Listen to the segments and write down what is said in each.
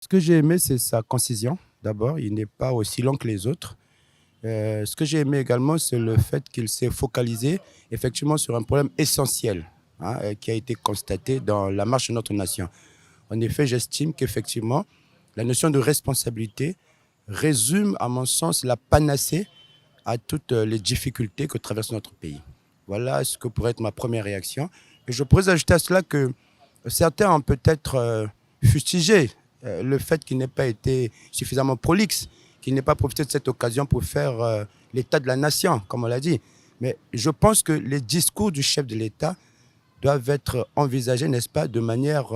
Ce que j'ai aimé, c'est sa concision. D'abord, il n'est pas aussi long que les autres. Ce que j'ai aimé également, c'est le fait qu'il s'est focalisé effectivement sur un problème essentiel, hein, qui a été constaté dans la marche de notre nation. En effet, j'estime qu'effectivement, la notion de responsabilité résume, à mon sens, la panacée à toutes les difficultés que traverse notre pays. Voilà ce que pourrait être ma première réaction. Et je pourrais ajouter à cela que certains ont peut-être fustigé le fait qu'il n'ait pas été suffisamment prolixe, qu'il n'ait pas profité de cette occasion pour faire l'état de la nation, comme on l'a dit. Mais je pense que les discours du chef de l'État doivent être envisagés, n'est-ce pas, de manière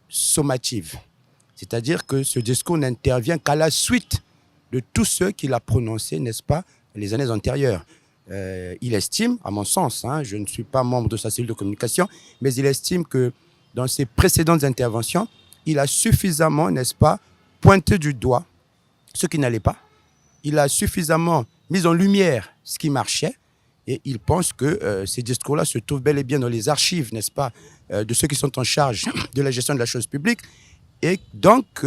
sommative. C'est-à-dire que ce discours n'intervient qu'à la suite de tous ceux qu'il a prononcés, n'est-ce pas, les années antérieures. Il estime, à mon sens, hein, je ne suis pas membre de sa cellule de communication, mais il estime que dans ses précédentes interventions, il a suffisamment, n'est-ce pas, pointé du doigt ce qui n'allait pas. Il a suffisamment mis en lumière ce qui marchait. Et il pense que ces discours-là se trouvent bel et bien dans les archives, n'est-ce pas, de ceux qui sont en charge de la gestion de la chose publique. Et donc,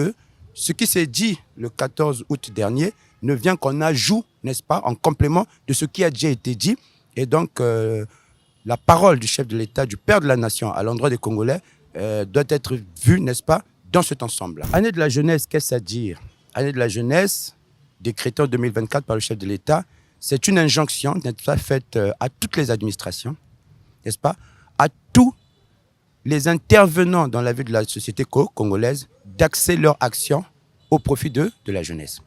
ce qui s'est dit le 14 août dernier ne vient qu'en ajout, n'est-ce pas, en complément de ce qui a déjà été dit. Et donc, la parole du chef de l'État, du père de la nation à l'endroit des Congolais, doit être vue, n'est-ce pas, dans cet ensemble-là. Année de la jeunesse, qu'est-ce à dire? Année de la jeunesse, décrétée en 2024 par le chef de l'État, c'est une injonction, n'est-ce pas, faite à toutes les administrations, n'est-ce pas, à tous les intervenants dans la vie de la société congolaise d'axer leur action au profit de la jeunesse.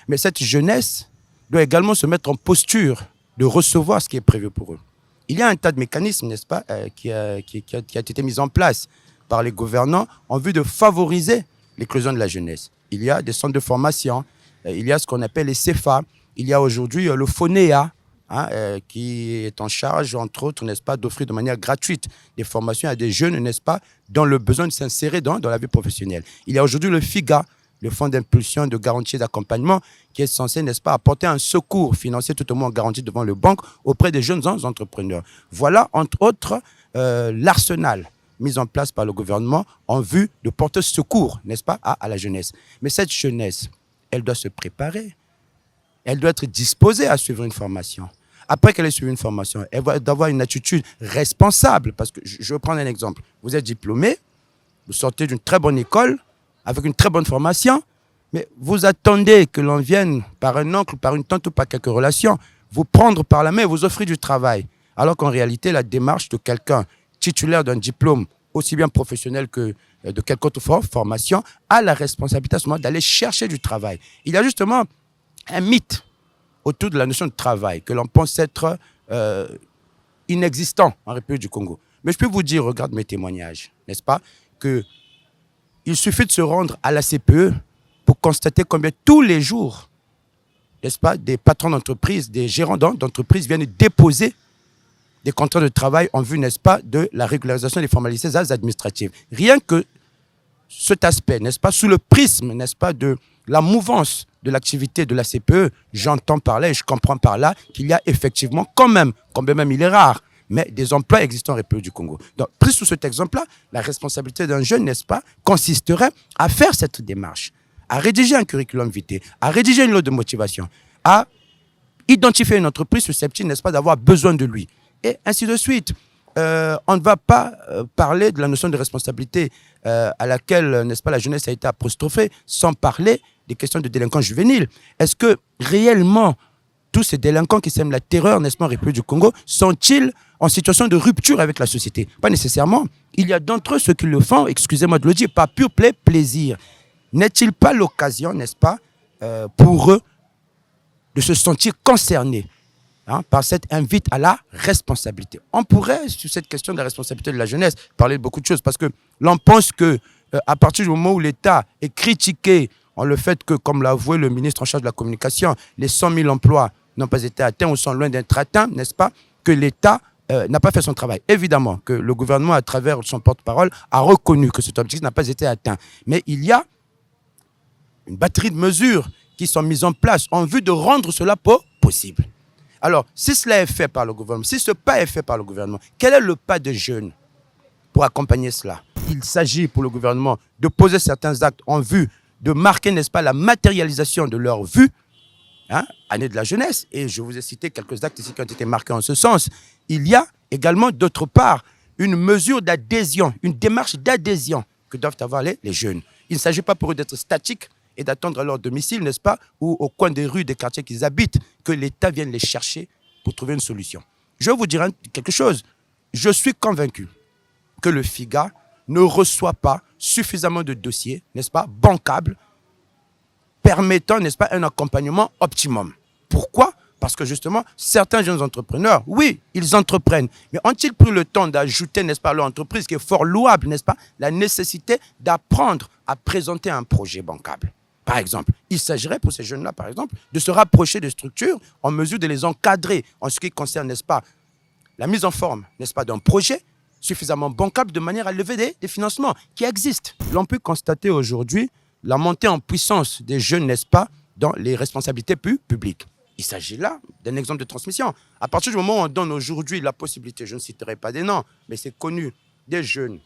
Mais cette jeunesse doit également se mettre en posture de recevoir ce qui est prévu pour eux. Il y a un tas de mécanismes, n'est-ce pas, qui a été mis en place par les gouvernants en vue de favoriser l'éclosion de la jeunesse. Il y a des centres de formation, il y a ce qu'on appelle les CFA, il y a aujourd'hui le FONEA, hein, qui est en charge, entre autres, n'est-ce pas, d'offrir de manière gratuite des formations à des jeunes, n'est-ce pas, dans le besoin de s'insérer dans la vie professionnelle. Il y a aujourd'hui le FIGA, le Fonds d'impulsion, de garantie et d'accompagnement, qui est censé, n'est-ce pas, apporter un secours financier tout au moins garanti devant le banque auprès des jeunes entrepreneurs. Voilà, entre autres, l'arsenal mis en place par le gouvernement en vue de porter secours, n'est-ce pas, à la jeunesse. Mais cette jeunesse, elle doit se préparer. Elle doit être disposée à suivre une formation. Après qu'elle ait suivi une formation, elle doit avoir une attitude responsable. Parce que, je vais prendre un exemple. Vous êtes diplômé, vous sortez d'une très bonne école, avec une très bonne formation, mais vous attendez que l'on vienne par un oncle, par une tante ou par quelques relations, vous prendre par la main et vous offrir du travail. Alors qu'en réalité, la démarche de quelqu'un titulaire d'un diplôme, aussi bien professionnel que de quelque autre formation, a la responsabilité à ce moment d'aller chercher du travail. Il y a justement un mythe autour de la notion de travail que l'on pense être inexistant en République du Congo. Mais je peux vous dire, regarde mes témoignages, n'est-ce pas, qu'il suffit de se rendre à la CPE pour constater combien tous les jours, n'est-ce pas, des patrons d'entreprise, des gérants d'entreprise viennent déposer des contrats de travail en vue, n'est-ce pas, de la régularisation des formalités administratives. Rien que cet aspect, n'est-ce pas, sous le prisme, n'est-ce pas, de la mouvance de l'activité de la CPE, j'entends par là et je comprends par là qu'il y a effectivement quand même il est rare, mais des emplois existants en République du Congo. Donc, pris sous cet exemple-là, la responsabilité d'un jeune, n'est-ce pas, consisterait à faire cette démarche, à rédiger un curriculum vitae, à rédiger une lettre de motivation, à identifier une entreprise susceptible, n'est-ce pas, d'avoir besoin de lui, et ainsi de suite. On ne va pas parler de la notion de responsabilité à laquelle, n'est-ce pas, la jeunesse a été apostrophée, sans parler des questions de délinquance juvénile. Est-ce que réellement tous ces délinquants qui sèment la terreur, n'est-ce pas, en République du Congo, sont-ils en situation de rupture avec la société? Pas nécessairement. Il y a d'entre eux ceux qui le font, excusez-moi de le dire, par pur plaisir. N'est-il pas l'occasion, n'est-ce pas, pour eux de se sentir concernés, hein, par cette invite à la responsabilité? On pourrait, sur cette question de la responsabilité de la jeunesse, parler de beaucoup de choses, parce que l'on pense que à partir du moment où l'État est critiqué en le fait que, comme l'a avoué le ministre en charge de la communication, les 100 000 emplois n'ont pas été atteints ou sont loin d'être atteints, n'est-ce pas, que l'État n'a pas fait son travail. Évidemment que le gouvernement, à travers son porte-parole, a reconnu que cet objectif n'a pas été atteint. Mais il y a une batterie de mesures qui sont mises en place en vue de rendre cela possible. Alors, si cela est fait par le gouvernement, si ce pas est fait par le gouvernement, quel est le pas de jeunes pour accompagner cela? qu'il s'agit pour le gouvernement de poser certains actes en vue de marquer, n'est-ce pas, la matérialisation de leur vue, hein, année de la jeunesse, et je vous ai cité quelques actes ici qui ont été marqués en ce sens, il y a également, d'autre part, une mesure d'adhésion, une démarche d'adhésion que doivent avoir les jeunes. Il ne s'agit pas pour eux d'être statiques et d'attendre à leur domicile, n'est-ce pas, ou au coin des rues, des quartiers qu'ils habitent, que l'État vienne les chercher pour trouver une solution. Je vais vous dire quelque chose. Je suis convaincu que le FIGA ne reçoit pas suffisamment de dossiers, n'est-ce pas, bancables, permettant, n'est-ce pas, un accompagnement optimum. Pourquoi ? Parce que justement, certains jeunes entrepreneurs, oui, ils entreprennent, mais ont-ils pris le temps d'ajouter, n'est-ce pas, à leur entreprise, qui est fort louable, n'est-ce pas, la nécessité d'apprendre à présenter un projet bancable. Par exemple, il s'agirait pour ces jeunes-là, par exemple, de se rapprocher des structures en mesure de les encadrer en ce qui concerne, n'est-ce pas, la mise en forme, n'est-ce pas, d'un projet suffisamment bancable de manière à lever des financements qui existent. L'on peut constater aujourd'hui la montée en puissance des jeunes, n'est-ce pas, dans les responsabilités publiques. Il s'agit là d'un exemple de transmission. À partir du moment où on donne aujourd'hui la possibilité, je ne citerai pas des noms, mais c'est connu, des jeunes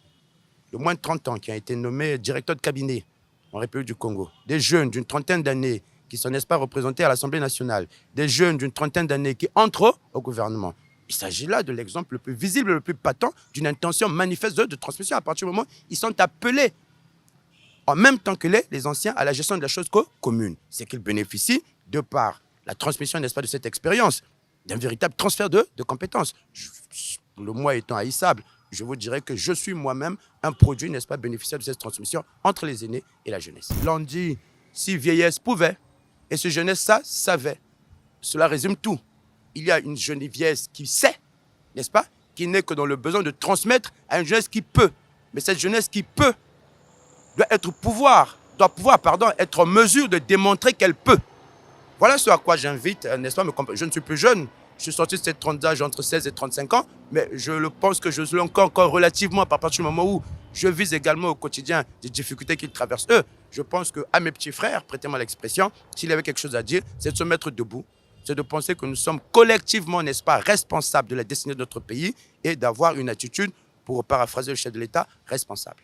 de moins de 30 ans qui ont été nommés directeurs de cabinet en République du Congo, des jeunes d'une trentaine d'années qui sont, n'est-ce pas, représentés à l'Assemblée nationale, des jeunes d'une trentaine d'années qui entrent au gouvernement. Il s'agit là de l'exemple le plus visible, le plus patent d'une intention manifeste de transmission. À partir du moment où ils sont appelés en même temps que les anciens à la gestion de la chose commune. C'est qu'ils bénéficient de par la transmission, n'est-ce pas, de cette expérience, d'un véritable transfert de compétences. Le moi étant haïssable, je vous dirais que je suis moi-même un produit, n'est-ce pas, bénéficiaire de cette transmission entre les aînés et la jeunesse. L'on dit, si vieillesse pouvait, et si jeunesse ça savait. Cela résume tout. Il y a une jeunesse qui sait, n'est-ce pas, qui n'est que dans le besoin de transmettre à une jeunesse qui peut. Mais cette jeunesse qui peut doit pouvoir être en mesure de démontrer qu'elle peut. Voilà ce à quoi j'invite, n'est-ce pas, je ne suis plus jeune, je suis sorti de cette tranche d'âge entre 16 et 35 ans, mais je pense que je suis encore relativement, à partir du moment où je vise également au quotidien des difficultés qu'ils traversent eux. Je pense qu'à mes petits frères, prêtez-moi l'expression, s'il y avait quelque chose à dire, c'est de se mettre debout, c'est de penser que nous sommes collectivement, n'est-ce pas, responsables de la destinée de notre pays et d'avoir une attitude, pour paraphraser le chef de l'État, responsable.